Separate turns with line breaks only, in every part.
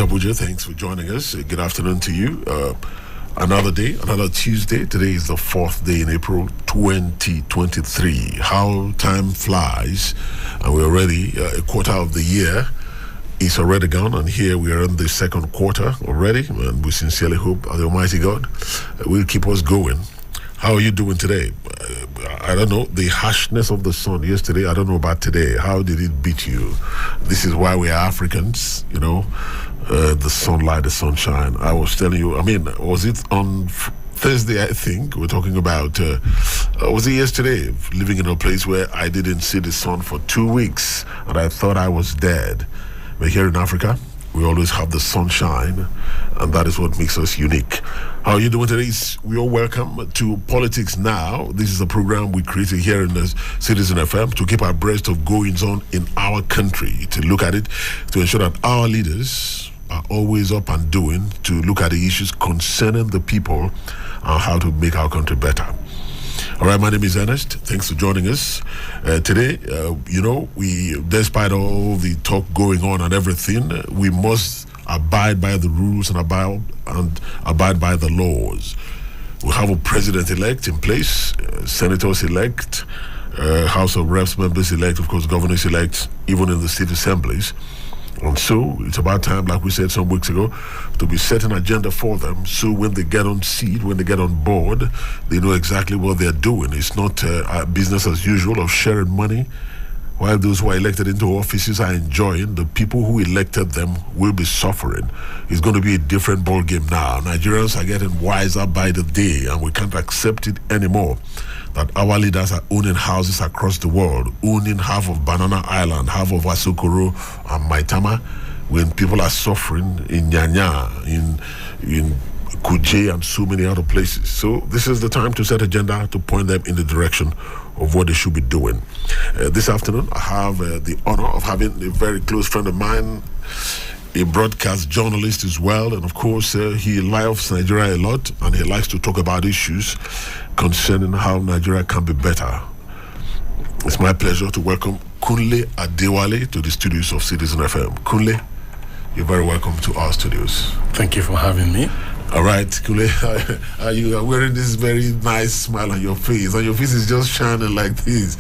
right, Abuja, thanks for joining us. Good afternoon to you. Another day, another Tuesday. Today is the 4th day in April 2023. How time flies, and we're already a quarter of the year is already gone, and here we are in the second quarter already, and we sincerely hope the Almighty God will keep us going. How are you doing today? I don't know, the harshness of the sun yesterday, I don't know about today. How did it beat you? This is why we are Africans, you know, the sunlight, the sunshine. I was telling you, was it on Thursday, I think, we're talking about, was it yesterday, living in a place where I didn't see the sun for 2 weeks, and I thought I was dead. But here in Africa, we always have the sunshine, and that is what makes us unique. How are you doing today? We are welcome to Politics Now. This is a program we created here in the Citizen FM to keep abreast of goings on in our country, to look at it, to ensure that our leaders are always up and doing, to look at the issues concerning the people and how to make our country better. All right, my name is Ernest. Thanks for joining us. Today, despite all the talk going on and everything, we must abide by the rules and abide by the laws. We have a president-elect in place, senators-elect, House of Reps members-elect, of course, governors-elect, even in the state assemblies. And so it's about time, like we said some weeks ago, to be set an agenda for them. So when they get on seat, when they get on board, they know exactly what they're doing. It's not business as usual of sharing money. While those who are elected into offices are enjoying, the people who elected them will be suffering. It's going to be a different ball game now. Nigerians are getting wiser by the day, and we can't accept it anymore that our leaders are owning houses across the world, owning half of Banana Island, half of Asokoro and Maitama, when people are suffering in Nyanya, in Kuje, and so many other places. So this is the time to set agenda to point them in the direction of what they should be doing. This afternoon, I have the honor of having a very close friend of mine, a broadcast journalist as well, and of course he loves Nigeria a lot, and he likes to talk about issues concerning how Nigeria can be better. It's my pleasure to welcome Kunle Adewale to the studios of Citizen FM. Kunle, you're very welcome to our studios.
Thank you for having me.
All right, Kunle, you are wearing this very nice smile on your face, and your face is just shining like this.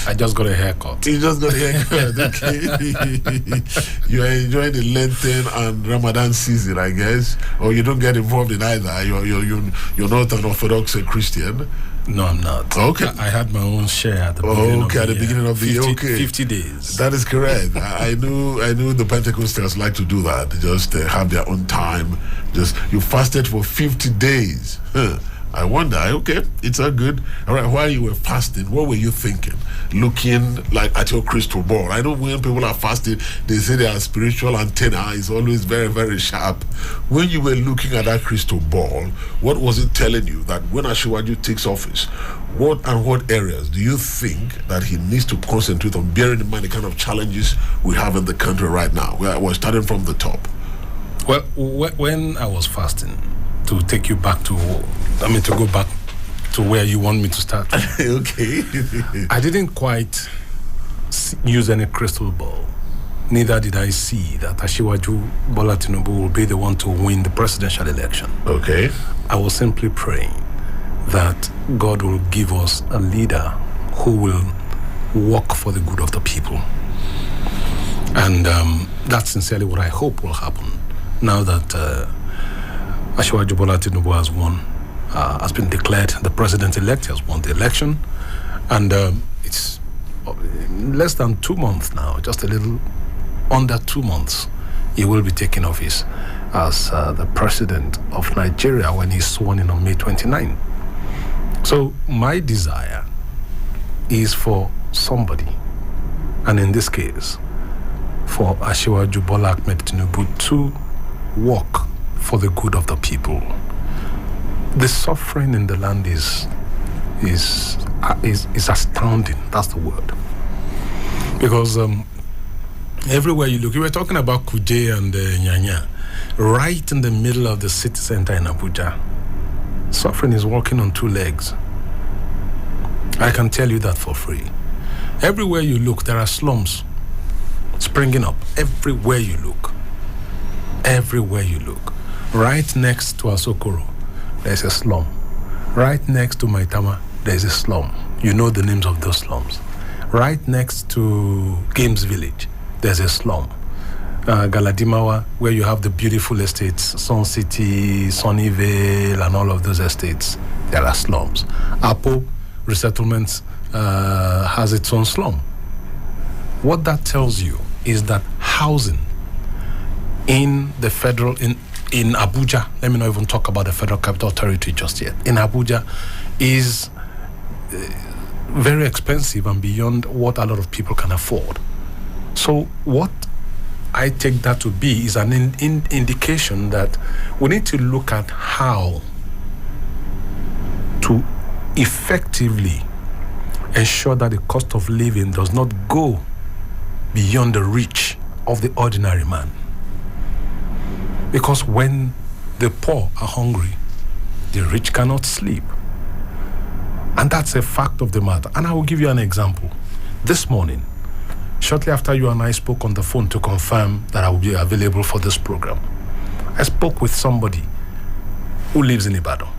I just got a haircut.
You just got a haircut, okay. You are enjoying the Lenten and Ramadan season, I guess, or you don't get involved in either. You're not an Orthodox Christian.
No, I'm not.
Okay.
I had my own share at the beginning of the year.
At the beginning of the year. Okay.
50 days.
That is correct. I knew the Pentecostals like to do that. Just have their own time. You fasted for 50 days. I wonder, okay, it's all good. All right, while you were fasting, what were you thinking? Looking like at your crystal ball. I know when people are fasting, they say their spiritual antenna is always very, very sharp. When you were looking at that crystal ball, what was it telling you that when Asiwaju takes office, what areas do you think that he needs to concentrate on, bearing in mind the kind of challenges we have in the country right now? We're starting from the top.
Well, when I was fasting, to take you back to go back to where you want me to start.
Okay.
I didn't quite use any crystal ball. Neither did I see that Asiwaju Bola Tinubu will be the one to win the presidential election.
Okay.
I was simply praying that God will give us a leader who will work for the good of the people. And that's sincerely what I hope will happen now that Asiwaju Bola Tinubu has won, has been declared the president-elect, has won the election, and it's less than 2 months now, just a little under 2 months, he will be taking office as the president of Nigeria when he's sworn in on May 29. So my desire is for somebody, and in this case, for Asiwaju Bola Ahmed Tinubu to work for the good of the people. The suffering in the land is astounding. That's the word. Because everywhere you look, you were talking about Kuje and Nyanya, right in the middle of the city center in Abuja. Suffering is walking on 2 legs. I can tell you that for free. Everywhere you look, there are slums springing up. Everywhere you look. Everywhere you look. Right next to Asokoro, there's a slum. Right next to Maitama, there's a slum. You know the names of those slums. Right next to Games Village, there's a slum. Galadimawa, where you have the beautiful estates, Sun City, Sunnyvale, and all of those estates, there are slums. Apo Resettlement has its own slum. What that tells you is that housing in the federal, in Abuja, let me not even talk about the Federal Capital Territory just yet, in Abuja is very expensive and beyond what a lot of people can afford. So what I take that to be is an indication that we need to look at how to effectively ensure that the cost of living does not go beyond the reach of the ordinary man. Because when the poor are hungry, the rich cannot sleep. And that's a fact of the matter. And I will give you an example. This morning, shortly after you and I spoke on the phone to confirm that I will be available for this program, I spoke with somebody who lives in Ibadan.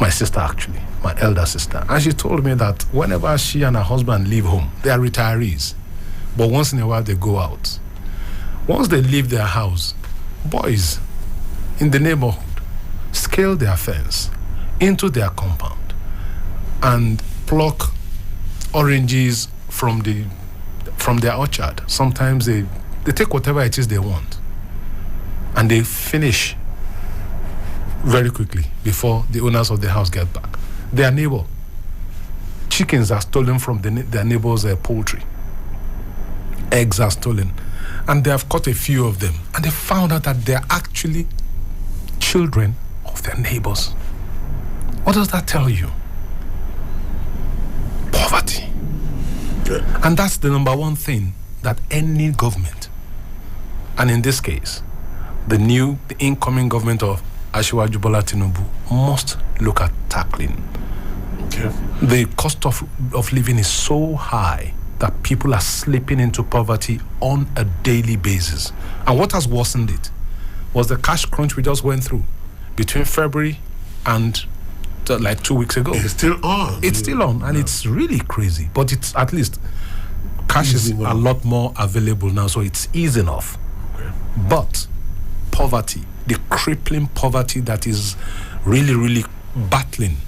My sister, actually, my elder sister. And she told me that whenever she and her husband leave home, they are retirees. But once in a while, they go out. Once they leave their house, boys in the neighborhood scale their fence into their compound and pluck oranges from their orchard. Sometimes they take whatever it is they want and they finish very quickly before the owners of the house get back. Their neighbor, chickens are stolen from their neighbor's poultry. Eggs are stolen. And they have caught a few of them. And they found out that they're actually children of their neighbors. What does that tell you? Poverty. Yeah. And that's the number one thing that any government, and in this case, the incoming government of Asiwaju Bola Tinubu, must look at tackling. Okay. The cost of living is so high that people are slipping into poverty on a daily basis. And what has worsened it was the cash crunch we just went through between February and like 2 weeks ago.
It's still on.
It's still on, and it's really crazy. But it's at least cash is a lot more available now, so it's easy enough. Okay. But poverty, the crippling poverty that is really, really battling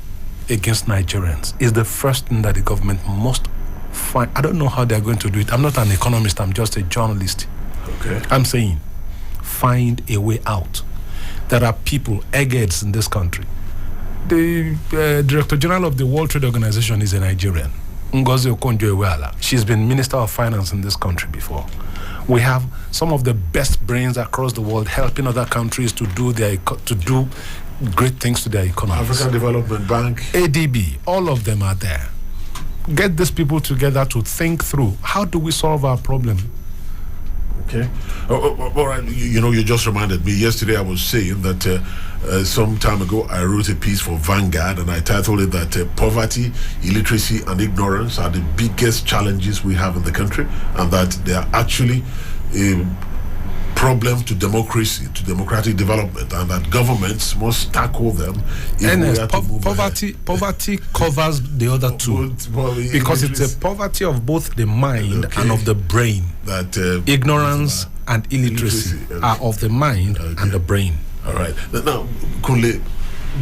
against Nigerians, is the first thing that the government must find. I don't know how they're going to do it. I'm not an economist, I'm just a journalist. Okay. I'm saying find a way out. There are people, eggheads in this country. The Director General of the World Trade Organization is a Nigerian, Ngozi Okonjo-Iweala. She's been Minister of Finance in this country before. We have some of the best brains across the world helping other countries to do great things to their economies.
African Development Bank,
ADB, all of them are there. Get these people together to think through, how do we solve our problem?
Okay. All right. You just reminded me. Yesterday I was saying that some time ago I wrote a piece for Vanguard and I titled it that poverty, illiteracy and ignorance are the biggest challenges we have in the country, and that they are actually a problem to democracy, to democratic development, and that governments must tackle them.
Poverty covers the other two, because it's a poverty of both the mind and of the brain. That ignorance and illiteracy are of the mind and the brain.
All right. Now, Kunle,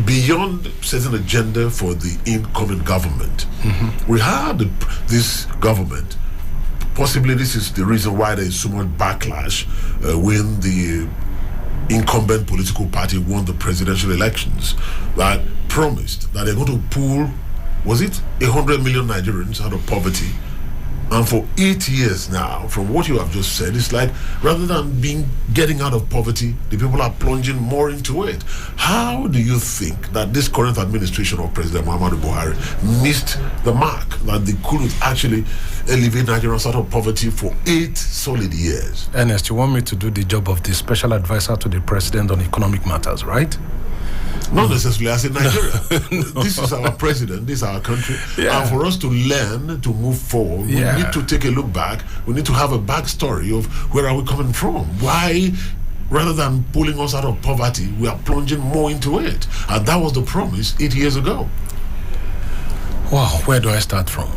beyond setting agenda for the incoming government, we had this government. Possibly this is the reason why there is so much backlash when the incumbent political party won the presidential elections, that promised that they're going to pull, was it 100 million Nigerians out of poverty? And for 8 years now, from what you have just said, it's like rather than getting out of poverty, the people are plunging more into it. How do you think that this current administration of President Muhammadu Buhari missed the mark, that they couldn't actually elevate Nigerians out of poverty for 8 solid years?
Ernest, you want me to do the job of the special advisor to the president on economic matters, right?
Not necessarily as in Nigeria. No. This is our president, this is our country. Yeah. And for us to learn, to move forward, we need to take a look back. We need to have a backstory of where are we coming from? Why rather than pulling us out of poverty, we are plunging more into it. And that was the promise 8 years ago.
Wow, where do I start from?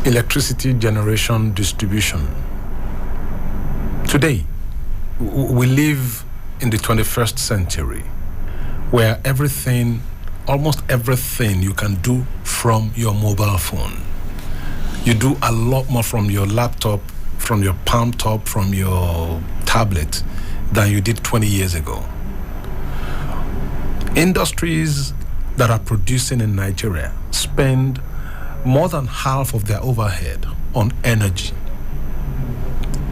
Electricity generation distribution. Today, we live in the 21st century where almost everything you can do from your mobile phone. You do a lot more from your laptop, from your palm top, from your tablet than you did 20 years ago. Industries that are producing in Nigeria spend more than half of their overhead on energy.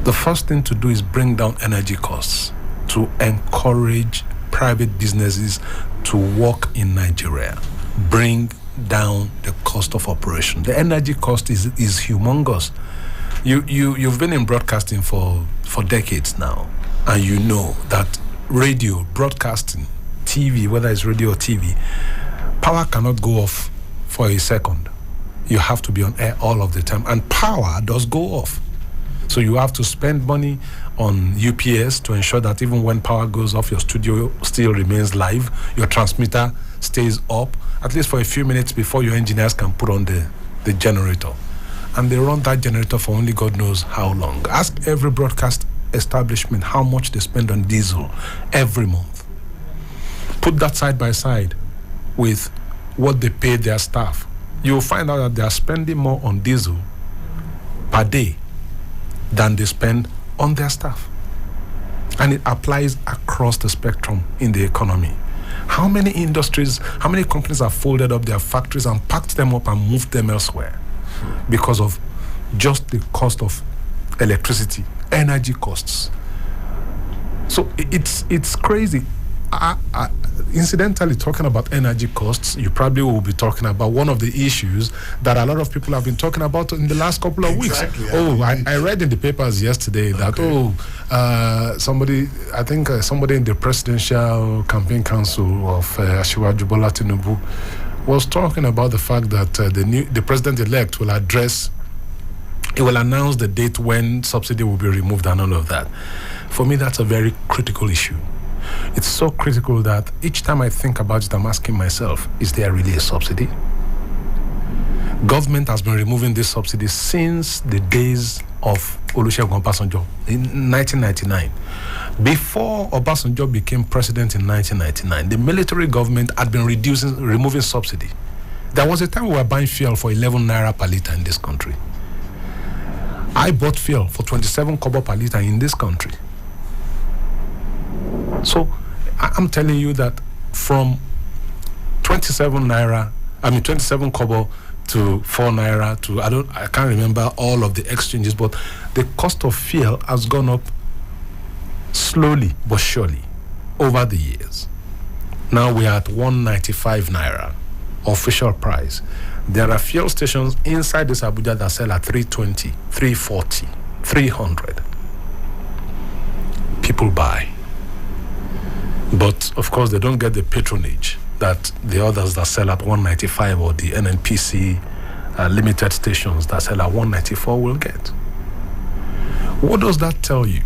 The first thing to do is bring down energy costs to encourage private businesses to work in Nigeria, bring down the cost of operation. The energy cost is humongous. You've been in broadcasting for decades now, and you know that radio, broadcasting, TV, whether it's radio or TV, power cannot go off for a second. You have to be on air all of the time, and power does go off. So you have to spend money on UPS to ensure that even when power goes off, your studio still remains live, your transmitter stays up, at least for a few minutes before your engineers can put on the generator. And they run that generator for only God knows how long. Ask every broadcast establishment how much they spend on diesel every month. Put that side by side with what they pay their staff. You'll find out that they are spending more on diesel per day than they spend on their staff. And it applies across the spectrum in the economy. How many industries, how many companies have folded up their factories and packed them up and moved them elsewhere because of just the cost of electricity, energy costs? So it's crazy. Incidentally, talking about energy costs, you probably will be talking about one of the issues that a lot of people have been talking about in the last couple of weeks. I read in the papers yesterday that somebody in the Presidential Campaign Council of Asiwaju Bola Tinubu was talking about the fact that the president-elect will announce the date when subsidy will be removed and all of that. For me, that's a very critical issue. It's so critical that each time I think about it, I'm asking myself, is there really a subsidy? Government has been removing this subsidy since the days of Olusegun Obasanjo in 1999. Before Obasanjo became president in 1999, the military government had been removing subsidy. There was a time we were buying fuel for 11 naira per litre in this country. I bought fuel for 27 kobo per litre in this country. So I'm telling you that from 27 kobo to 4 naira to I can't remember all of the exchanges, but the cost of fuel has gone up slowly but surely over the years. Now we are at 195 naira official price. There are fuel stations inside this Abuja that sell at 320, 340, 300. People buy. But of course, they don't get the patronage that the others that sell at 195 or the NNPC limited stations that sell at 194 will get. What does that tell you?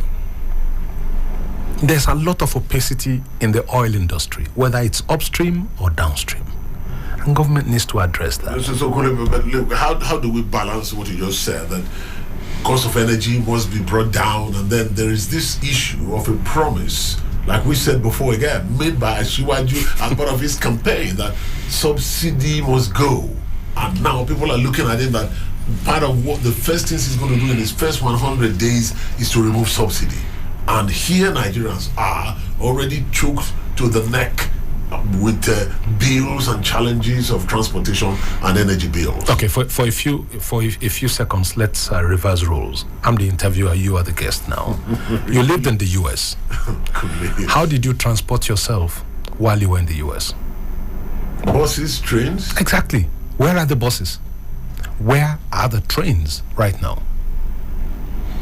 There's a lot of opacity in the oil industry, whether it's upstream or downstream. And government needs to address that.
So how do we balance what you just said, that cost of energy must be brought down, and then there is this issue of a promise, like we said before again, made by Asiwaju as part of his campaign, that subsidy must go. And now people are looking at it that part of what the first things he's going to do in his first 100 days is to remove subsidy. And here Nigerians are already choked to the neck with bills and challenges of transportation and energy bills.
Okay, for a few seconds, let's reverse roles. I'm the interviewer, you are the guest now. You lived in the US. How did you transport yourself while you were in the US?
Buses, trains?
Exactly. Where are the buses? Where are the trains right now?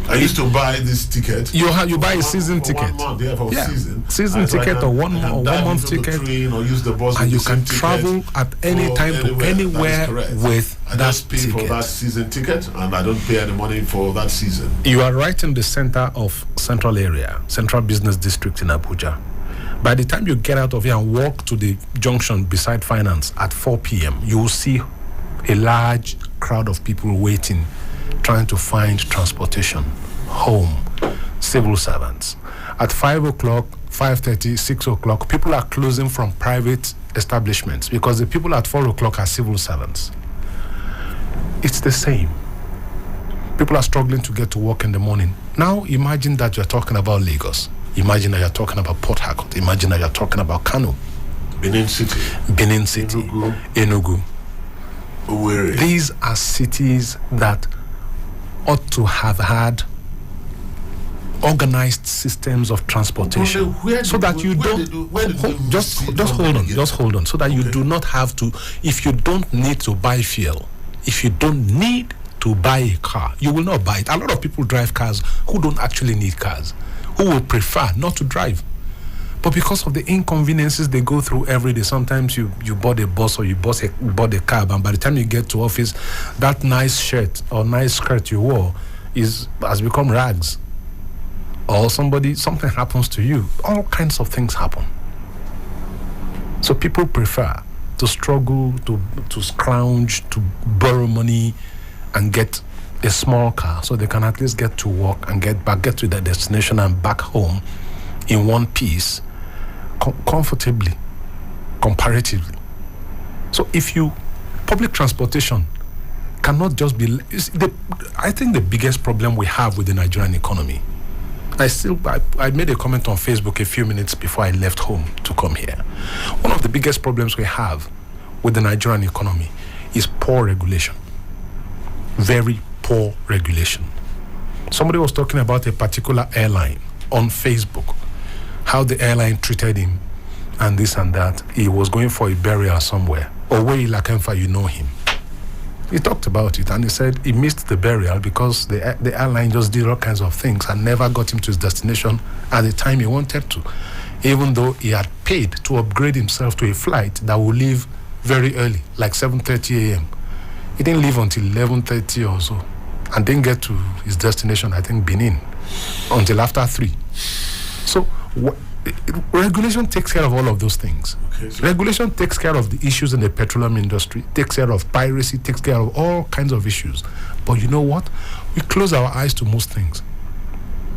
I used to buy this ticket.
You buy a season ticket.
1 month,
season ticket or one month ticket,
or use the bus,
and you can travel at any time to anywhere with
I just pay for that season ticket, and I don't pay any money for that season.
You are right in the center of Central Business District in Abuja. By the time you get out of here and walk to the junction beside Finance at 4 p.m., you will see a large crowd of people waiting, trying to find transportation, home, civil servants. At 5 o'clock, 5:30, 6 o'clock, people are closing from private establishments because the people at 4 o'clock are civil servants. It's the same. People are struggling to get to work in the morning. Now imagine that you're talking about Lagos. Imagine that you're talking about Port Harcourt. Imagine that you're talking about Kano.
Benin City.
Enugu.
Owerri.
These are cities that ought to have had organized systems of transportation, so that you don't just hold on, so that you do not have to. If you don't need to buy fuel, if you don't need to buy a car, you will not buy it. A lot of people drive cars who don't actually need cars, who will prefer not to drive. But because of the inconveniences they go through every day, sometimes you bought a bus or you bought a cab, and by the time you get to office, that nice shirt or nice skirt you wore has become rags. Or something happens to you. All kinds of things happen. So people prefer to struggle, to scrounge, to borrow money and get a small car so they can at least get to work and get to their destination and back home in one piece, comfortably, comparatively. So public transportation cannot just be, I think the biggest problem we have with the Nigerian economy, I made a comment on Facebook a few minutes before I left home to come here. One of the biggest problems we have with the Nigerian economy is poor regulation. Very poor regulation. Somebody was talking about a particular airline on Facebook, how the airline treated him and this and that. He was going for a burial somewhere. Owe Ilakemfa, you know him. He talked about it and he said he missed the burial because the airline just did all kinds of things and never got him to his destination at the time he wanted to, even though he had paid to upgrade himself to a flight that would leave very early, like 7:30 a.m. He didn't leave until 11:30 or so and didn't get to his destination, I think Benin, until after 3. So regulation takes care of all of those things. Okay, so regulation takes care of the issues in the petroleum industry, takes care of piracy, takes care of all kinds of issues. But you know what? We close our eyes to most things.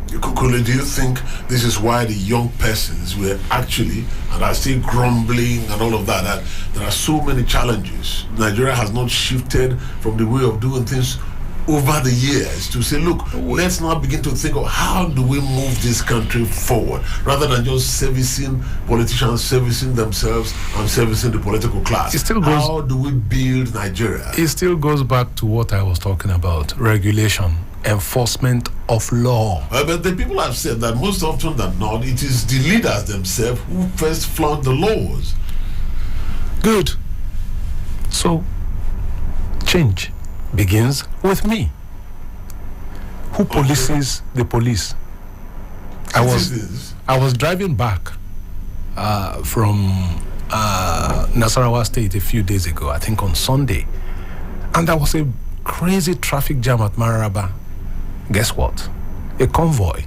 Kukule, do you think this is why the young persons were actually, and are still grumbling and all of that there are so many challenges? Nigeria has not shifted from the way of doing things over the years to say, look, let's now begin to think of how do we move this country forward, rather than just servicing politicians, servicing themselves and servicing the political class. How do we build Nigeria?
It still goes back to what I was talking about: regulation, enforcement of law.
But the people have said that most often than not, it is the leaders themselves who first flaunt the laws.
Good. So, change begins with me. Who polices the police? I was driving back from Nasarawa State a few days ago, I think on Sunday, and there was a crazy traffic jam at Mararaba. Guess what? A convoy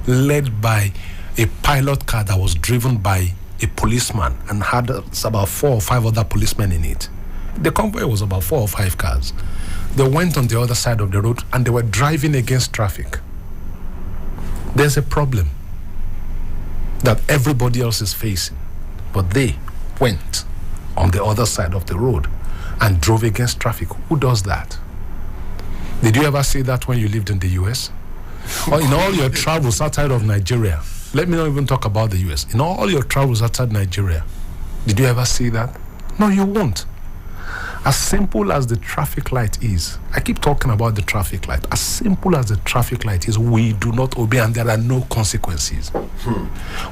led by a pilot car that was driven by a policeman and had about 4 or 5 other policemen in it. The convoy was about 4 or 5 cars. They went on the other side of the road and they were driving against traffic. There's a problem that everybody else is facing, but they went on the other side of the road and drove against traffic. Who does that? Did you ever see that when you lived in the US? Or in all your travels outside of Nigeria? Let me not even talk about the US. In all your travels outside Nigeria, did you ever see that? No, you won't. As simple as the traffic light is, I keep talking about the traffic light. As simple as the traffic light is, we do not obey and there are no consequences.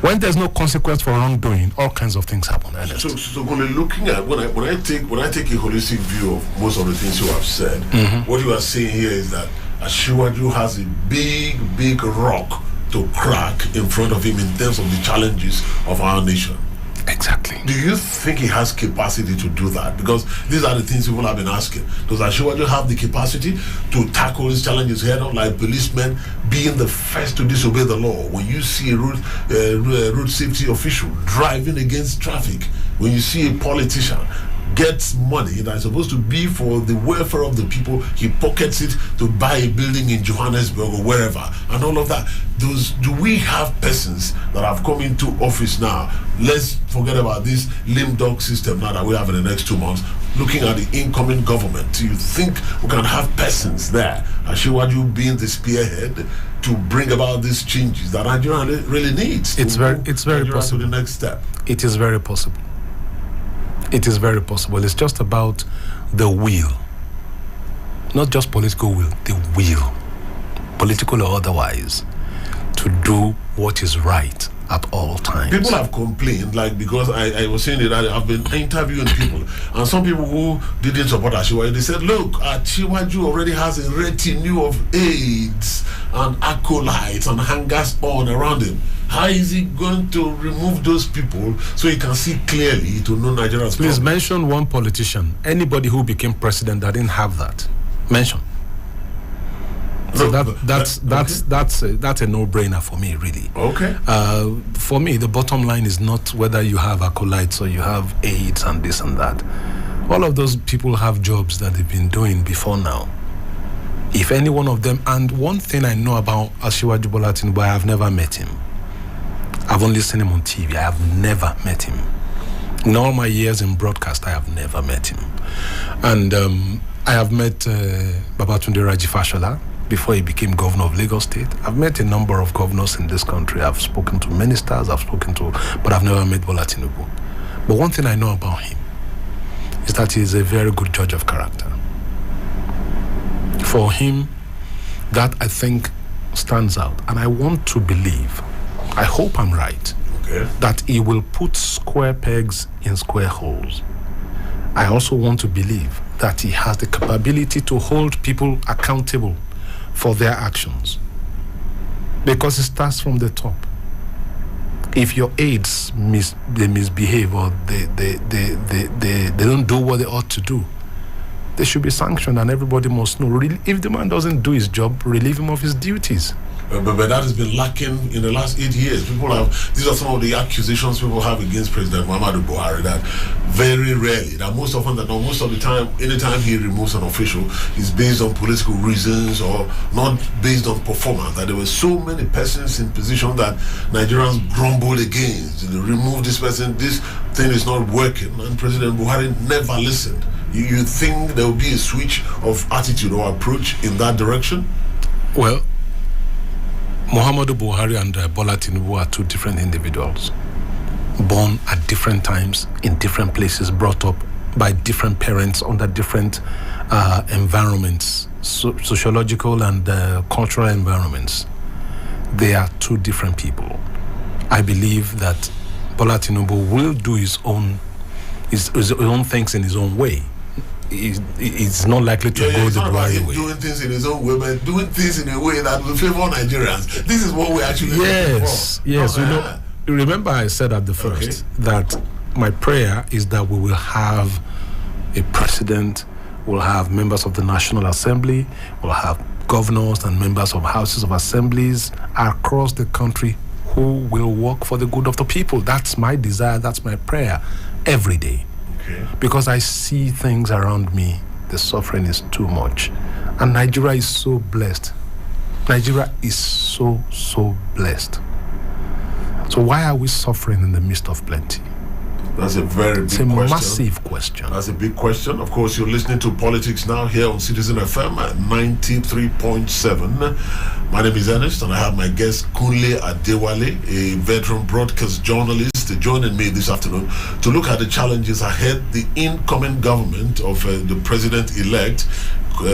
When there's no consequence for wrongdoing, all kinds of things happen.
So when looking at when I take a holistic view of most of the things you have said, what you are saying here is that Asiwaju has a big rock to crack in front of him in terms of the challenges of our nation.
Exactly.
Do you think he has capacity to do that? Because these are the things people have been asking. Does Asiwaju have the capacity to tackle these challenges head on, like policemen being the first to disobey the law? When you see a road safety official driving against traffic, when you see a politician gets money that is supposed to be for the welfare of the people, he pockets it to buy a building in Johannesburg or wherever, and all of that. Do we have persons that have come into office now? Let's forget about this lame dog system now that we have in the next 2 months. Looking at the incoming government, do you think we can have persons there, Asiwaju being the spearhead, to bring about these changes that Nigeria really needs?
It's very possible.
To the next step.
It is very possible. It is very possible. It's just about the will. Not just political will, the will, political or otherwise, to do what is right at all times.
People have complained, like, because I was saying that I've been interviewing people, and some people who didn't support Asiwaju, they said, look, Asiwaju already has a retinue of aides and acolytes and hangers on around him. How is he going to remove those people so he can see clearly to know Nigeria's
Please
problem?
mention one politician, anybody who became president that didn't have that. Mention. So that's a no-brainer for me, really.
Okay.
For me, the bottom line is not whether you have acolytes or you have aides and this and that. All of those people have jobs that they've been doing before now. If any one of them, and one thing I know about Asiwaju Bola Tinubu, I have never met him. I've only seen him on TV. I have never met him. In all my years in broadcast, I have never met him. And I have met Babatunde Raji Fashola before he became governor of Lagos State. I've met a number of governors in this country. I've spoken to ministers, but I've never met Bola Tinubu. But one thing I know about him is that he is a very good judge of character. For him, that I think stands out. And I want to believe, I hope I'm right, that he will put square pegs in square holes. I also want to believe that he has the capability to hold people accountable for their actions, because it starts from the top. If your aides misbehave or they don't do what they ought to do, they should be sanctioned, and everybody must know. If the man doesn't do his job, relieve him of his duties.
But that has been lacking in the last 8 years. These are some of the accusations people have against President Muhammadu Buhari, that very rarely, that most of the time, anytime he removes an official, it's based on political reasons or not based on performance. That there were so many persons in position that Nigerians grumbled against. Remove this person, this thing is not working, and President Buhari never listened. You think there will be a switch of attitude or approach in that direction?
Well, Muhammadu Buhari and Bola Tinubu are two different individuals, born at different times, in different places, brought up by different parents under different environments, sociological and cultural environments. They are two different people. I believe that Bola Tinubu will do his own things in his own way. It's not likely to go the Buhari way.
Doing things in his own way, but doing things in a way that will favor Nigerians. This is what we actually
yes. Remember I said at the first that my prayer is that we will have a president, we'll have members of the National Assembly, we'll have governors and members of houses of assemblies across the country who will work for the good of the people. That's my desire, that's my prayer every day. Because I see things around me, the suffering is too much. And Nigeria is so blessed. Nigeria is so blessed. So why are we suffering in the midst of plenty?
That's a very big question.
It's a massive question.
That's a big question. Of course, you're listening to Politics Now here on Citizen FM at 93.7. My name is Ernest, and I have my guest Kunle Adewale, a veteran broadcast journalist, joining me this afternoon to look at the challenges ahead the incoming government of the president-elect.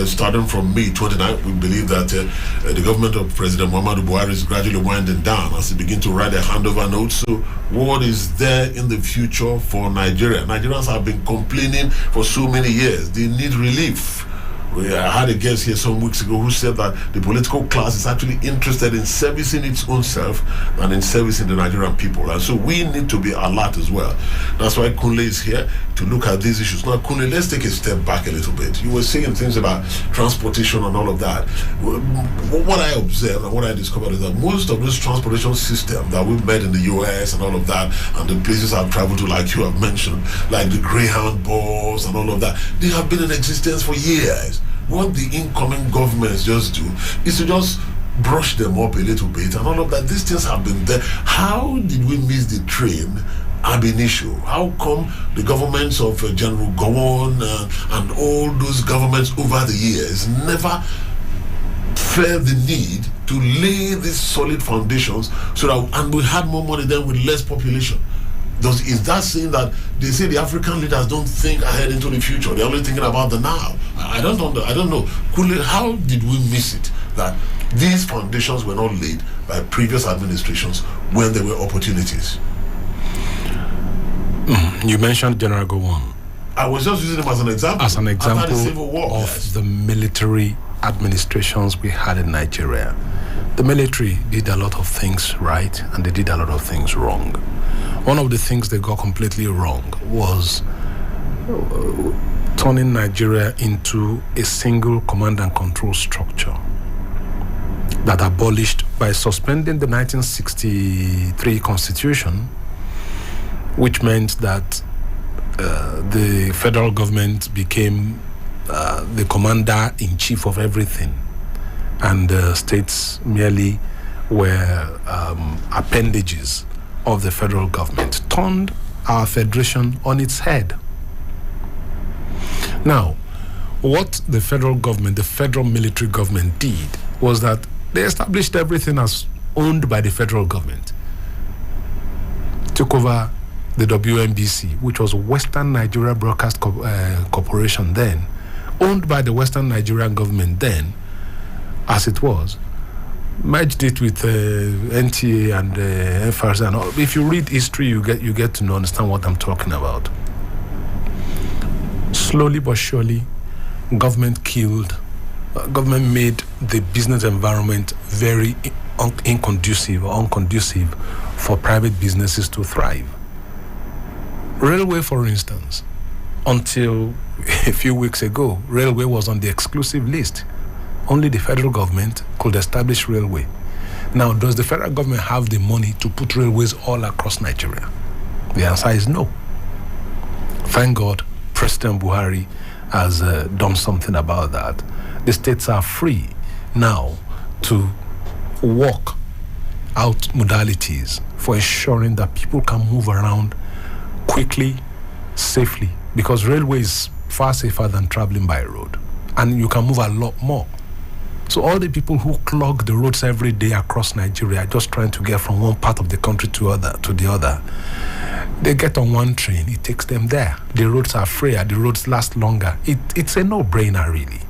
Starting from May 29th, we believe that the government of President Muhammadu Buhari is gradually winding down as they begin to write their handover notes. So what is there in the future for Nigeria? Nigerians have been complaining for so many years. They need relief. I had a guest here some weeks ago who said that the political class is actually interested in servicing its own self and in servicing the Nigerian people. And so we need to be alert as well. That's why Kunle is here to look at these issues. Now, Kunle, let's take a step back a little bit. You were saying things about transportation and all of that. What I observed and what I discovered is that most of this transportation system that we've met in the US and all of that, and the places I've traveled to, like you have mentioned, like the Greyhound bus and all of that, they have been in existence for years. What the incoming governments just do is to just brush them up a little bit and all of that. These things have been there. How did we miss the train ab initio? How come the governments of General Gowon and all those governments over the years never felt the need to lay these solid foundations so that, and we had more money then with less population? Is that saying that they say the African leaders don't think ahead into the future? They're only thinking about the now. I don't know. Kunle, how did we miss it that these foundations were not laid by previous administrations when there were opportunities?
You mentioned General Gowon.
I was just using him as an example.
As an example
after the Civil War,
of the military administrations we had in Nigeria. The military did a lot of things right and they did a lot of things wrong. One of the things they got completely wrong was turning Nigeria into a single command and control structure that abolished by suspending the 1963 Constitution, which meant that the federal government became the commander-in-chief of everything, and states merely were appendages of the federal government, turned our federation on its head. Now, what the federal government, the federal military government did was that they established everything as owned by the federal government. Took over the WNBC, which was Western Nigeria Broadcast Corporation then, owned by the Western Nigerian government then, as it was, merged it with NTA and FRC and all. If you read history, you get to understand what I'm talking about. Slowly but surely, government made the business environment very unconducive for private businesses to thrive. Railway, for instance, until a few weeks ago, railway was on the exclusive list. Only the federal government could establish railway. Now, does the federal government have the money to put railways all across Nigeria? The answer is no. Thank God, President Buhari has done something about that. The states are free now to work out modalities for ensuring that people can move around quickly, safely, because railway is far safer than traveling by road, and you can move a lot more. So all the people who clog the roads every day across Nigeria, just trying to get from one part of the country to the other, they get on one train, it takes them there. The roads are freer, the roads last longer. It's a no-brainer, really.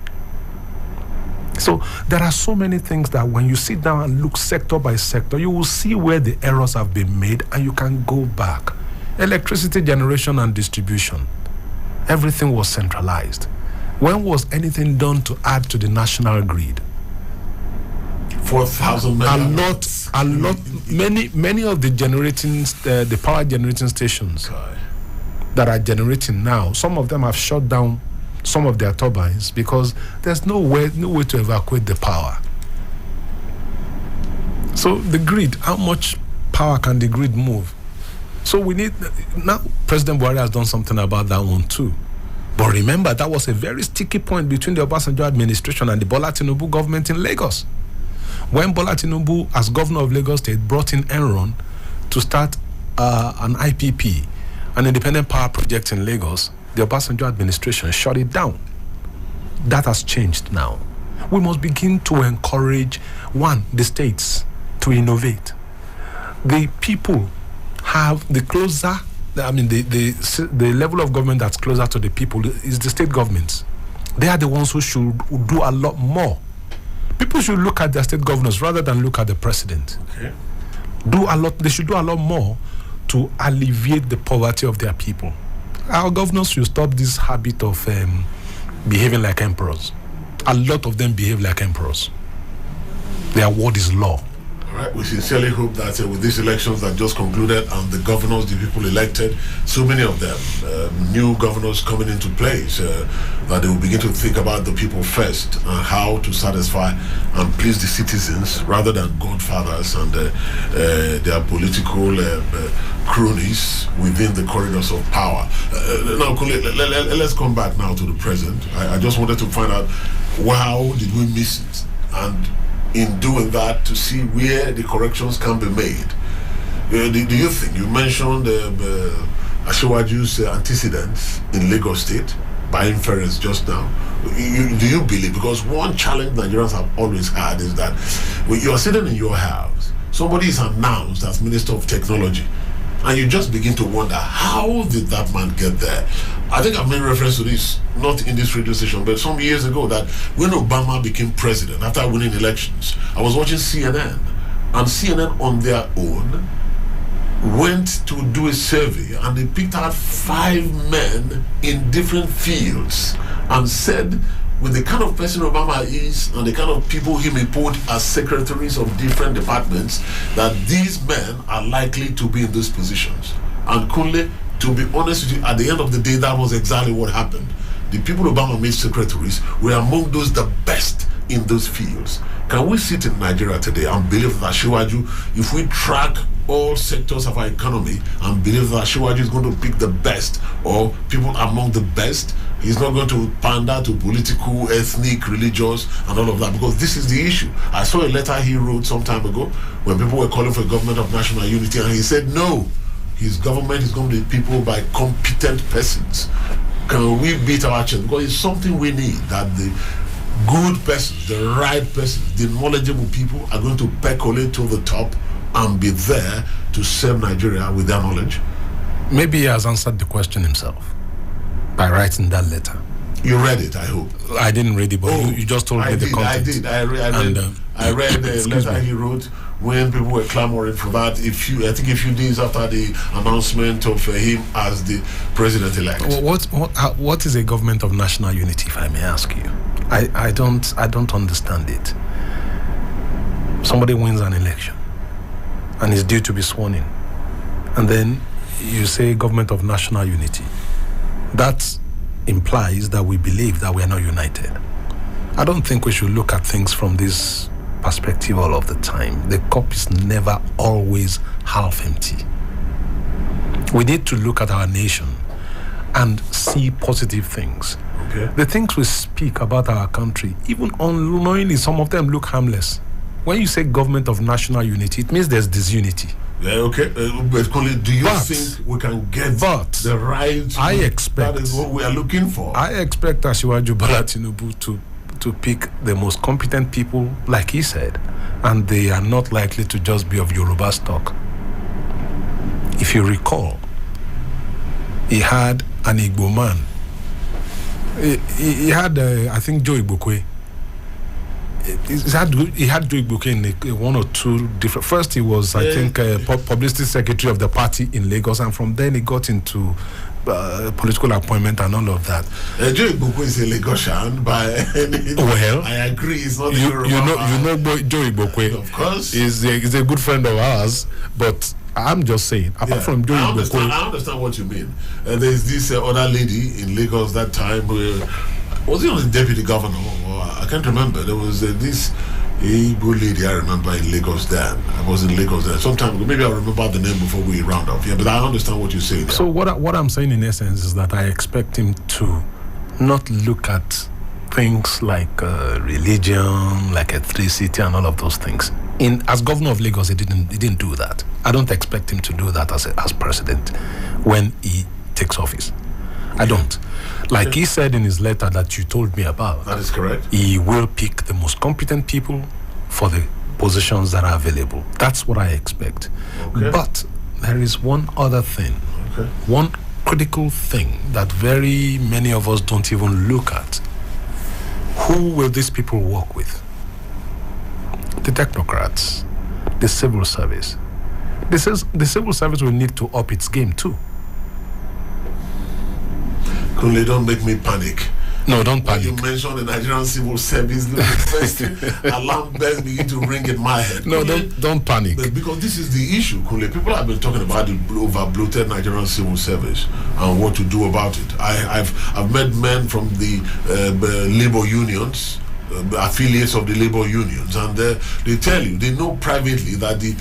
So there are so many things that when you sit down and look sector by sector, you will see where the errors have been made and you can go back. Electricity generation and distribution, everything was centralized. When was anything done to add to the national grid?
4,000 megawatts.
A lot. Many of the power generating stations that are generating now, some of them have shut down some of their turbines because there's no way to evacuate the power. So the grid, how much power can the grid move? So we need, now President Buhari has done something about that one too. But remember, that was a very sticky point between the Obasanjo administration and the Bola Tinubu government in Lagos. When Bola Tinubu, as governor of Lagos State, brought in Enron to start an IPP, an independent power project in Lagos, the Obasanjo administration shut it down. That has changed now. We must begin to encourage, the states to innovate. The people have the level of government that's closer to the people is the state governments. They are the ones who should do a lot more. People should look at their state governors rather than look at the president.
Okay.
They should do a lot more to alleviate the poverty of their people. Our governors should stop this habit of behaving like emperors. A lot of them behave like emperors. Their word is law.
Right. We sincerely hope that with these elections that just concluded and the governors, the people elected, so many of them, new governors coming into place, that they will begin to think about the people first and how to satisfy and please the citizens rather than godfathers and their political cronies within the corridors of power. Now, let's come back now to the present. I just wanted to find out how did we miss it, and in doing that, to see where the corrections can be made. Do you think, you mentioned Asiwaju's antecedents in Lagos State, by inference just now. Do you believe, because one challenge Nigerians have always had is that when you are sitting in your house, somebody is announced as Minister of Technology, and you just begin to wonder, how did that man get there? I think I've made reference to this, not in this radio station, but some years ago, that when Obama became president, after winning elections, I was watching CNN, and CNN on their own went to do a survey, and they picked out 5 men in different fields and said, with the kind of person Obama is and the kind of people he may put as secretaries of different departments, that these men are likely to be in those positions. And Kunle, to be honest with you, at the end of the day, that was exactly what happened. The people Obama made secretaries were among those the best in those fields. Can we sit in Nigeria today and believe that Asiwaju, if we track all sectors of our economy, and believe that Asiwaju is going to pick the best or people among the best? He's not going to pander to political, ethnic, religious, and all of that, because this is the issue. I saw a letter he wrote some time ago when people were calling for a government of national unity, and he said no, his government is going to be people by competent persons. Can we beat our chest? Because it's something we need, that the good persons, the right persons, the knowledgeable people are going to percolate to the top and be there to serve Nigeria with their knowledge.
Maybe he has answered the question himself by writing that letter.
You read it, I hope.
I didn't read it, but you just told me the content.
I read the letter he wrote when people were clamoring for that. I think a few days after the announcement of him as the president-elect.
What is a government of national unity, if I may ask you? I don't understand it. Somebody wins an election and is due to be sworn in, and then you say government of national unity. That implies that we believe that we are not united. I don't think we should look at things from this perspective all of the time. The cup is never always half empty. We need to look at our nation and see positive things.
Okay.
The things we speak about our country, even unknowingly, some of them look harmless. When you say government of national unity, it means there's disunity.
Yeah, okay. But Colin, do you think we can get the right?
I expect
that is what we are looking for.
I expect Asiwaju Bola Tinubu to pick the most competent people, like he said, and they are not likely to just be of Yoruba stock. If you recall, he had an Igbo man. He had, I think, Joe Igbokwe. He had Joe Igboke in 1 or 2 different. First, he was, I think, publicity secretary of the party in Lagos, and from then he got into political appointment and all of that.
Joe Igboke is a Lagosian,
well,
I agree. It's not
you know Joe Igboke.
Of course,
he's a good friend of ours, but I'm just saying, apart from Joe Igboke,
I understand what you mean. There's this other lady in Lagos that time. Was he on the deputy governor? I can't remember. There was this Igbo lady I remember in Lagos then. I was in Lagos then. Sometime ago. Maybe I'll remember the name before we round off. Yeah, but I understand what you're saying.
So what I'm saying in essence is that I expect him to not look at things like religion, like ethnicity, and all of those things. As governor of Lagos, he didn't do that. I don't expect him to do that as president when he takes office. I don't. Like he said in his letter that you told me about.
That is correct.
He will pick the most competent people for the positions that are available. That's what I expect.
Okay.
But there is one other thing.
Okay.
One critical thing that very many of us don't even look at. Who will these people work with? The technocrats, the civil service. The civil service will need to up its game too.
Kunle, don't make me panic.
No, don't
When you
panic.
mention the Nigerian civil service, the first alarm bells begin to ring in my head.
No,
Kunle,
don't panic.
because this is the issue, Kunle. People have been talking about the over-bloated Nigerian civil service and what to do about it. I've met men from the labor unions, affiliates of the labor unions, and they tell you, they know privately that the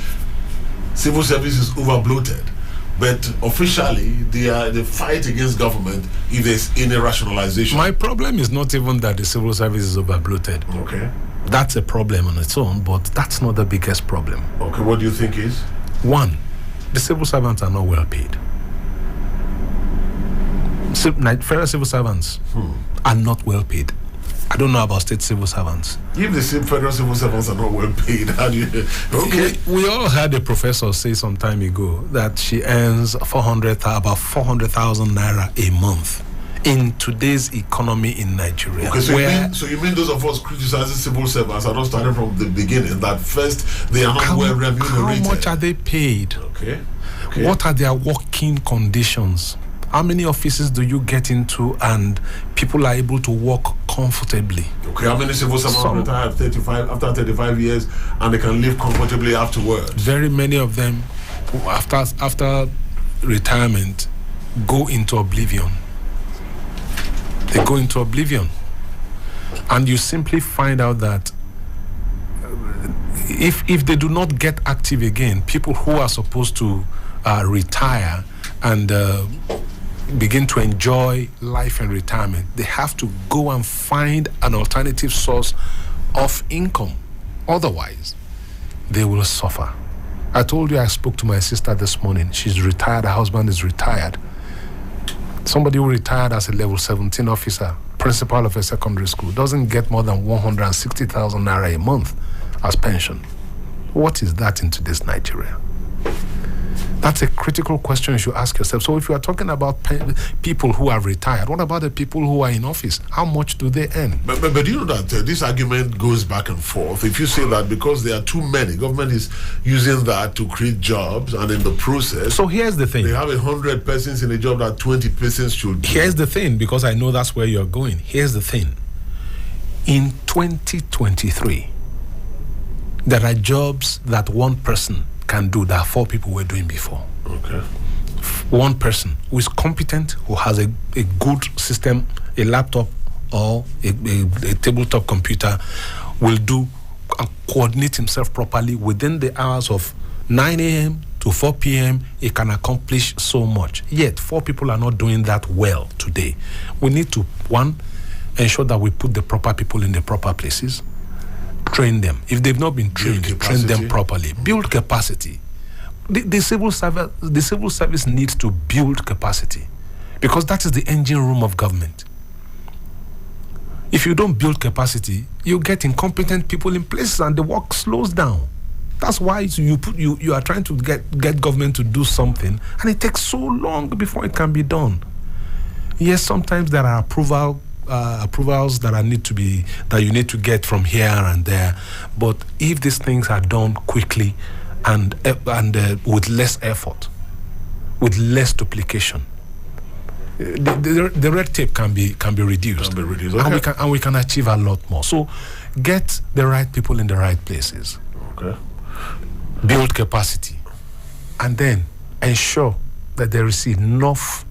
civil service is over-bloated. But officially, they fight against government if there's any rationalization.
My problem is not even that the civil service is over-bloated.
Okay.
That's a problem on its own, but that's not the biggest problem.
Okay, what do you think is?
One, the civil servants are not well paid. Federal civil servants are not well paid. I don't know about state civil servants.
If the federal civil servants are not well paid, how do you... Okay.
We all heard a professor say some time ago that she earns about 400,000 naira a month in today's economy in Nigeria.
Okay, so you mean those of us criticizing civil servants are not starting from the beginning, that first they are not well remunerated?
How much are they paid?
Okay.
What are their working conditions? How many offices do you get into and people are able to work comfortably?
Okay, how many civil servants retire after 35 years and they can live comfortably afterwards?
Very many of them, after retirement, go into oblivion. They go into oblivion. And you simply find out that if they do not get active again, people who are supposed to retire and begin to enjoy life and retirement, they have to go and find an alternative source of income. Otherwise, they will suffer. I told you I spoke to my sister this morning. She's retired. Her husband is retired. Somebody who retired as a level 17 officer, principal of a secondary school, doesn't get more than 160,000 naira a month as pension. What is that in today's Nigeria? That's a critical question you should ask yourself. So if you are talking about people who are retired, what about the people who are in office? How much do they earn?
But you know that this argument goes back and forth. If you say that because there are too many, government is using that to create jobs, and in the process...
So here's the thing.
They have 100 persons in a job that 20 persons should do.
Here's the thing, because I know that's where you're going. Here's the thing. In 2023, there are jobs that one person can do that 4 people were doing before.
Okay.
One person who is competent, who has a good system, a laptop or a tabletop computer, will do and coordinate himself properly within the hours of 9 a.m. to 4 p.m. He can accomplish so much. Yet 4 people are not doing that well today. We need to, one, ensure that we put the proper people in the proper places. Train them. If they've not been trained, train them properly. Build capacity. The civil service needs to build capacity, because that is the engine room of government. If you don't build capacity, you get incompetent people in places and the work slows down. That's why you are trying to get government to do something, and it takes so long before it can be done. Yes, sometimes there are approvals that you need to get from here and there, but if these things are done quickly and with less effort, with less duplication, the red tape can be reduced.
Okay.
and we can achieve a lot more. So get the right people in the right places.
Okay.
Build capacity, and then ensure that there is enough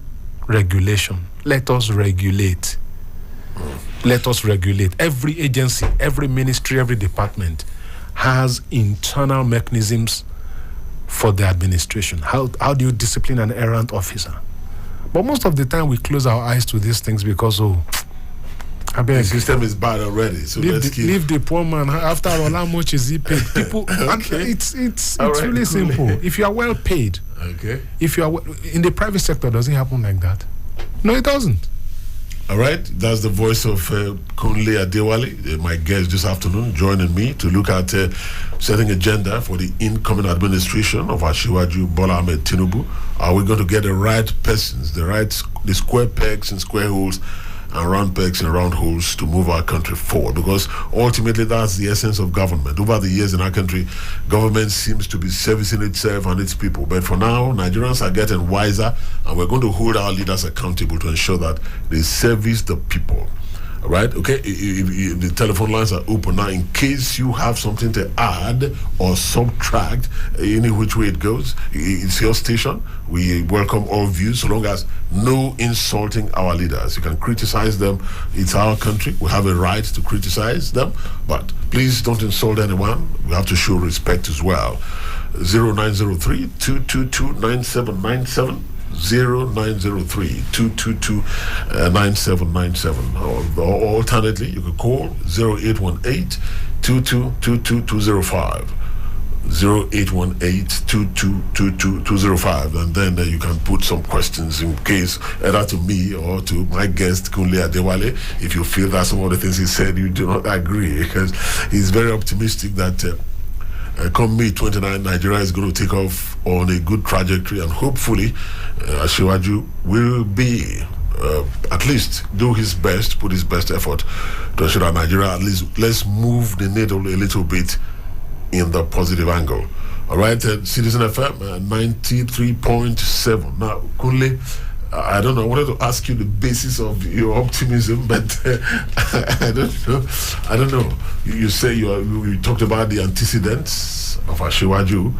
regulation. Let us regulate. Let us regulate. Every agency, every ministry, every department has internal mechanisms for the administration. How do you discipline an errant officer? But most of the time we close our eyes to these things because,
the system is bad already. So
leave the poor man. After all, how much is he paid? People,
Okay.
It's
All right,
really
cool.
simple. If you are well paid,
Okay.
if you are in the private sector, does it happen like that? No, it doesn't.
All right, that's the voice of Kunle Adewale, my guest this afternoon, joining me to look at setting agenda for the incoming administration of Asiwaju Bola Ahmed Tinubu. Are we going to get the right persons, the square pegs and square holes, and round pegs and round holes to move our country forward? Because ultimately that's the essence of government. Over the years in our country, government seems to be servicing itself and its people. But for now, Nigerians are getting wiser, and we're going to hold our leaders accountable to ensure that they service the people. All right, okay. If the telephone lines are open now, in case you have something to add or subtract, any which way it goes, it's your station. We welcome all views, so long as no insulting our leaders. You can criticize them. It's our country. We have a right to criticize them, but please don't insult anyone. We have to show respect as well. 0903-222-9797. 0903-222-9797. Or alternately, you can call 0818-2222-205. 0818-2222-205, and then you can put some questions in case either to me or to my guest Kunle Adewale, if you feel that some of the things he said you do not agree, because he's very optimistic that come May 29, Nigeria is going to take off on a good trajectory, and hopefully Asiwaju will be at least do his best, put his best effort to ensure that Nigeria, at least let's move the needle a little bit in the positive angle. All right, Citizen FM 93.7. Now, Kunle, I don't know. I wanted to ask you the basis of your optimism, but I don't know. You say you talked about the antecedents of Asiwaju,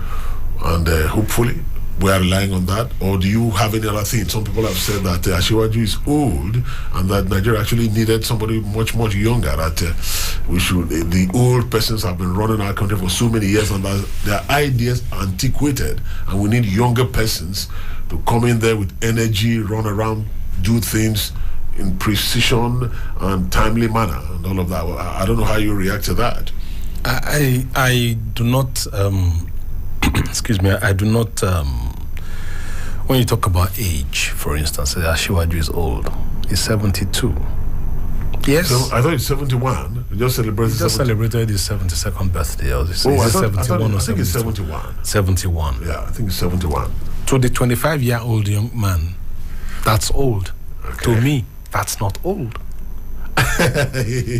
and hopefully we are relying on that. Or do you have any other thing? Some people have said that Asiwaju is old, and that Nigeria actually needed somebody much younger. That the old persons have been running our country for so many years, and that their ideas are antiquated, and we need younger persons to come in there with energy, run around, do things in precision and timely manner, and all of that. I don't know how you react to that.
I do not. Excuse me. I do not. When you talk about age, for instance, Asiwaju is old. He's 72. Yes.
So I thought he's 71. He just celebrated.
Celebrated his 72nd birthday.
I think it's 71.
71.
Yeah, I think it's 71.
To the 25-year-old young man, that's old. Okay. To me, that's not old.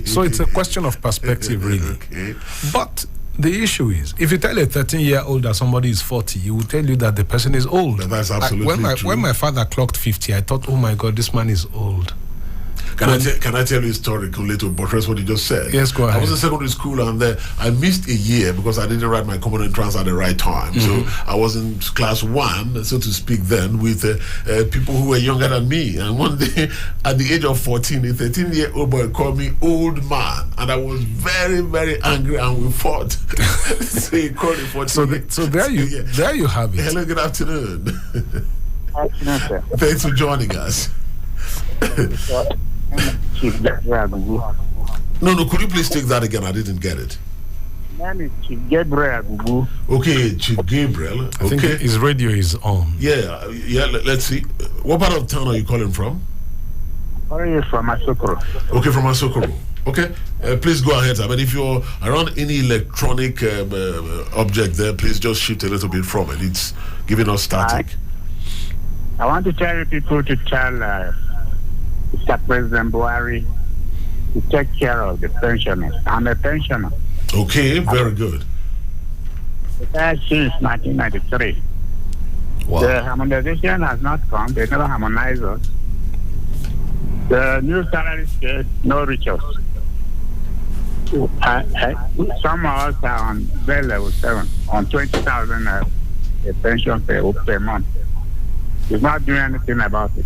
So it's a question of perspective, really.
Okay.
But the issue is, if you tell a 13-year-old that somebody is 40, he will tell you that the person is old.
But that's absolutely true.
When my father clocked 50, I thought, oh my God, this man is old.
Can I tell you a story, Kunle, to buttress what you just said?
Yes, go ahead.
I was in secondary school, and I missed a year because I didn't write my common entrance at the right time. So I was in class 1, so to speak, then with people who were younger than me. And one day, at the age of 14, a 13-year-old boy called me old man, and I was very, very angry, and we fought. So he called me 14.
So there you have it.
Hello, good afternoon.
Afternoon, sir.
Thanks for joining us. No, could you please take that again? I didn't get it.
My name is Chief Gabriel Abuja.
Okay, Chief Gabriel.
I think his radio is on.
Yeah. Let's see. What part of town are you calling from?
Where are you from? Asokoro.
Okay, from Asokoro. Okay, please go ahead, sir. But if you're around any electronic object there, please just shift a little bit from it. It's giving us static.
I want to tell you people to tell Mr. President Buhari to take care of the pensioners. I'm a pensioner.
Okay, very good.
Retired since 1993.
Wow.
The harmonization has not come. They never harmonize us. The new salary scale no reach us. Some of us are on bell level 7, on 20,000 a pension per month. He's not doing anything about it.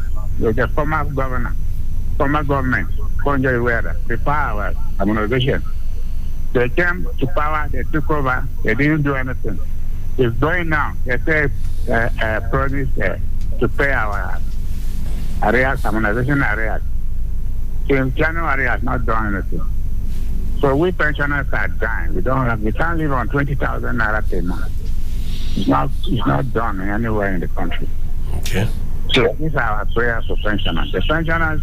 The former government, Konjo Iweala, before our harmonization. They came to power, they took over, they didn't do anything. It's going now. They say promise to pay our arrears, harmonization arrears. Since January has not done anything. So we pensioners are dying. We can't live on 20,000 naira per month. It's not done anywhere in the country.
Okay.
So these are our prayers for pensioners. The pensioners,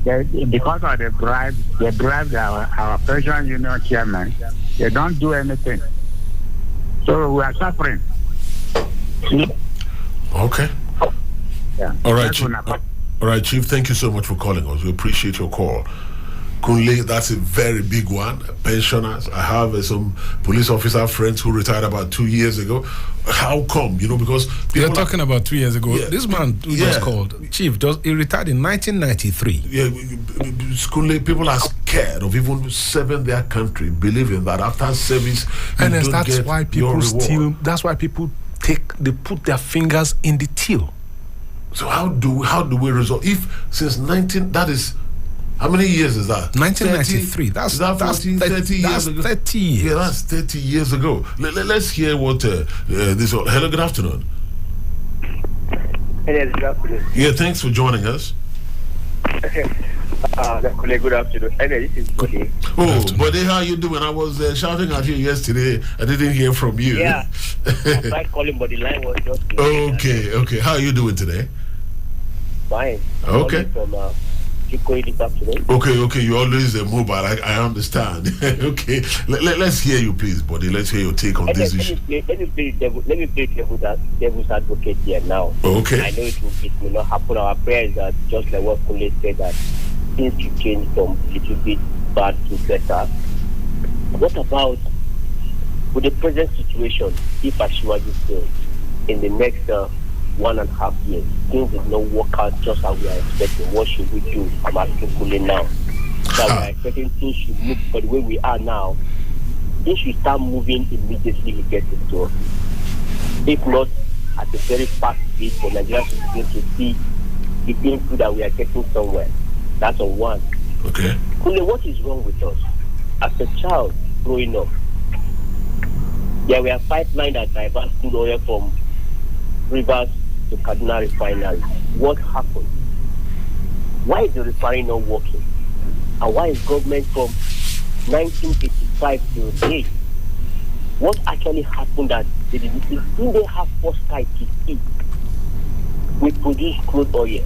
because of the bribe, they bribed our pension union chairman. They don't do anything. So we are suffering.
Okay.
Yeah.
All right, Chief. Thank you so much for calling us. We appreciate your call. Kunle, that's a very big one. Pensioners. I have some police officer friends who retired about 2 years ago. How come? Because
you're talking about 2 years ago.
Yeah.
This man who just called, Chief, he retired in 1993.
Yeah, Kunle, people are scared of even serving their country, believing that after service,
and that's why people still. That's why people put their fingers in the till.
So how do we resolve? If since 19, that is. How many years is that?
1993. 30 years ago. 30 years.
Yeah, that's 30 years ago. Let's hear what this. Hello, good afternoon.
Hello, good afternoon.
Yeah, thanks for joining us.
Good afternoon. This is Buddy.
Oh, Buddy, how you doing? I was shouting at you yesterday. I didn't hear from you.
Yeah. I tried calling, but the line was just.
Okay. How are you doing today?
Fine.
Okay. Okay, you're always mobile. I understand. Okay, let's hear you, please, buddy. Let's hear your take on this issue.
Let me play devil's advocate here now.
Okay.
I know it will not happen. Our prayer is that, just like what Kunle said, that things should change from a little bit bad to better. What about with the present situation? If Ashiwaju fails in the next 1.5 years, things did not work out just as we are expecting, what should we do? I'm asking Kunle now. That we are expecting things should move, but the way we are now, things should start moving immediately we get into us. If not, at a very fast speed, for Nigeria to begin to see the things that we are getting somewhere. That's on one.
Okay.
Kunle, what is wrong with us? As a child growing up, there were pipelines that divert crude oil from rivers to Kaduna refinery. What happened? Why is the refinery not working? And why is government from 1985 till date? What actually happened that they didn't have foresight to see? We produce crude oil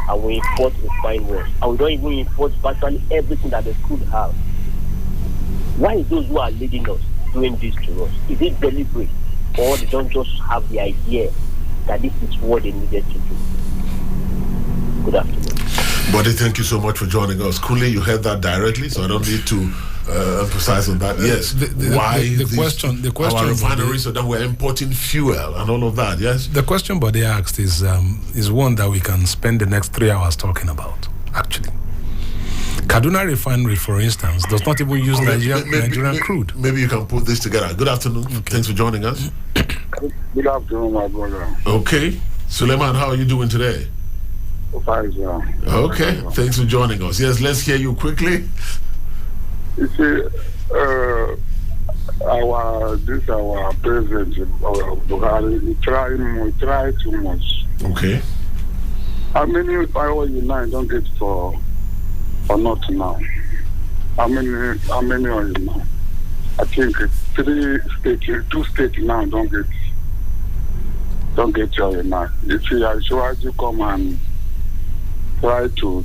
and we import refined oil, and we don't even import virtually everything that they could have. Why is those who are leading us doing this to us? Is it deliberate, or they don't just have the idea that this is what they needed to do? Good afternoon.
Buddy, thank you so much for joining us. Kunle, you heard that directly, so I don't need to emphasize on that. Yes.
The question
our refinery, so that we're importing fuel and all of that, yes?
The question Buddy asked is one that we can spend the next 3 hours talking about, actually. Kaduna refinery, for instance, does not even use Nigerian crude.
Maybe you can put this together. Good afternoon. Okay. Thanks for joining us.
Good afternoon, my brother.
Okay. Suleiman, how are you doing today?
Fine, sir.
Okay. Thanks for joining us. Yes, let's hear you quickly.
You see, our president, Buhari, we try too much.
Okay.
How many power you now don't get for not now? How many are you now? I think 2 states now don't get your now. You see, I sure you come and try to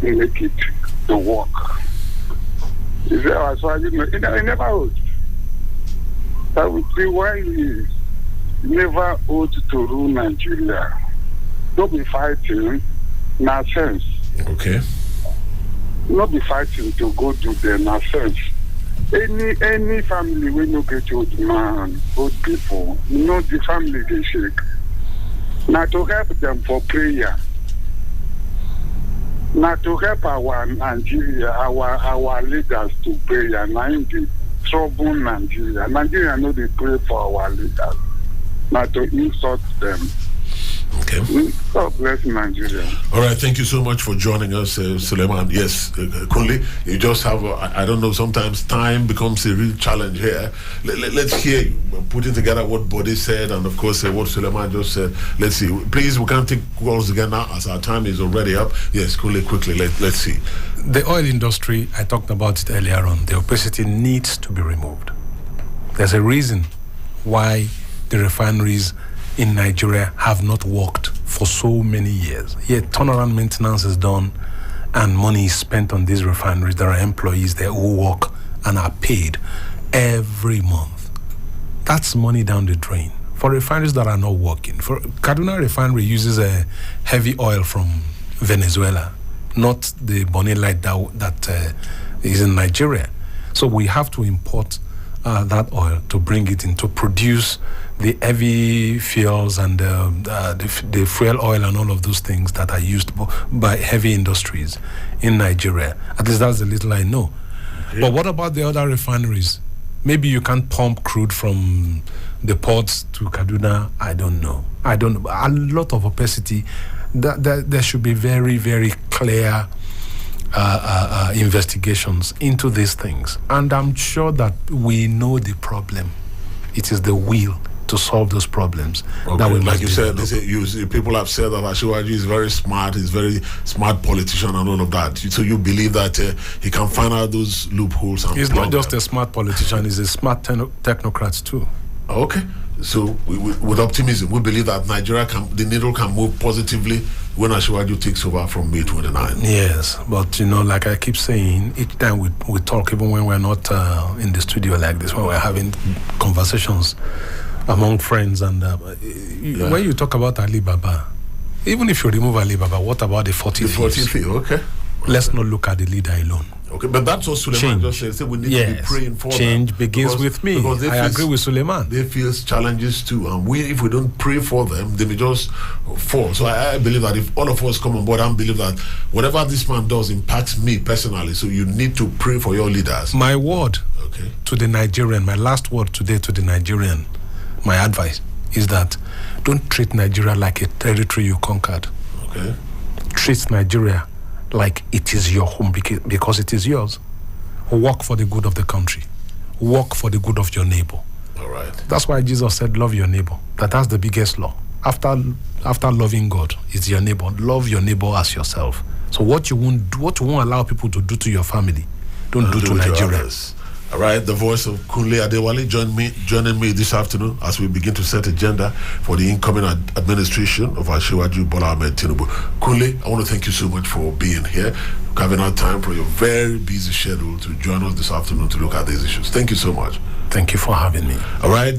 make it to work. You see, I saw you in the neighborhood. I would see why he never ought to rule Nigeria. Don't be fighting nonsense.
Okay.
Not be fighting to go to the nonsense. Any family will not get old man, old people. The family they shake. Now to help them for prayer. Now to help our Nigeria, our leaders to pray, and now in the trouble Nigeria. Nigeria know they pray for our leaders. Now to insult them.
Okay.
God bless Nigeria.
All right, thank you so much for joining us, Suleiman. Yes, Kunle, you just have, I don't know, sometimes time becomes a real challenge here. Let's hear you putting together what Buddy said and, of course, what Suleiman just said. Let's see. Please, we can't take calls again now as our time is already up. Yes, Kunle, quickly, let's see.
The oil industry, I talked about it earlier on, the opacity needs to be removed. There's a reason why the refineries in Nigeria have not worked for so many years. Yet turnaround maintenance is done and money is spent on these refineries. There are employees there who work and are paid every month. That's money down the drain. For refineries that are not working, for Kaduna refinery uses a heavy oil from Venezuela. not the Bonny Light that is in Nigeria. So we have to import that oil to bring it in to produce the heavy fuels and the fuel oil and all of those things that are used by heavy industries in Nigeria. At least that's the little I know. Yeah. But what about the other refineries? Maybe you can't pump crude from the ports to Kaduna. I don't know. A lot of opacity. There should be very, very clear investigations into these things. And I'm sure that we know the problem. It is the will to solve those problems. Okay. That we
like you said, people have said that Asiwaju is very smart, he's very smart politician and all of that. So you believe that he can find out those loopholes? And
he's not just a smart politician, he's a smart technocrat too.
Okay. So with optimism, we believe that the needle can move positively when Asiwaju takes over from May 29.
Yes, but like I keep saying, each time we talk, even when we're not in the studio like this, when we're having conversations among friends, and when you talk about Ali Baba, even if you remove Ali Baba, what about the 40 thieves?
Okay.
Let's not look at the leader alone.
Okay, but that's what Suleiman just said. So we need to be praying for
change begins with me. I agree with Suleiman.
They face challenges too, and if we don't pray for them, they may just fall. So I believe that if all of us come on board and believe that whatever this man does impacts me personally, so you need to pray for your leaders.
My word to the Nigerian, my last word today to the Nigerian, my advice is that don't treat Nigeria like a territory you conquered.
Okay.
Treat Nigeria like it is your home because it is yours. Work for the good of the country. Work for the good of your neighbor.
All right.
That's why Jesus said, love your neighbor. That's the biggest law. After loving God, it's your neighbor. Love your neighbor as yourself. So what you won't allow people to do to your family, don't do to Nigeria.
All right, the voice of Kunle Adewale joining me this afternoon as we begin to set agenda for the incoming administration of Asiwaju Bola Ahmed Tinubu. Kunle, I want to thank you so much for being here, carving out time from your very busy schedule to join us this afternoon to look at these issues. Thank you so much.
Thank you for having me.
All right,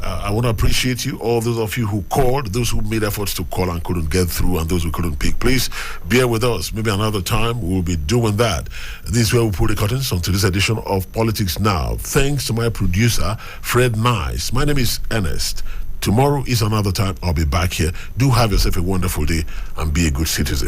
I want to appreciate you, all those of you who called, those who made efforts to call and couldn't get through, and those who couldn't pick. Please bear with us. Maybe another time we'll be doing that. This is where we put the curtains on to this edition of Politics Now. Thanks to my producer, Fred Nice. My name is Ernest. Tomorrow is another time. I'll be back here. Do have yourself a wonderful day and be a good citizen.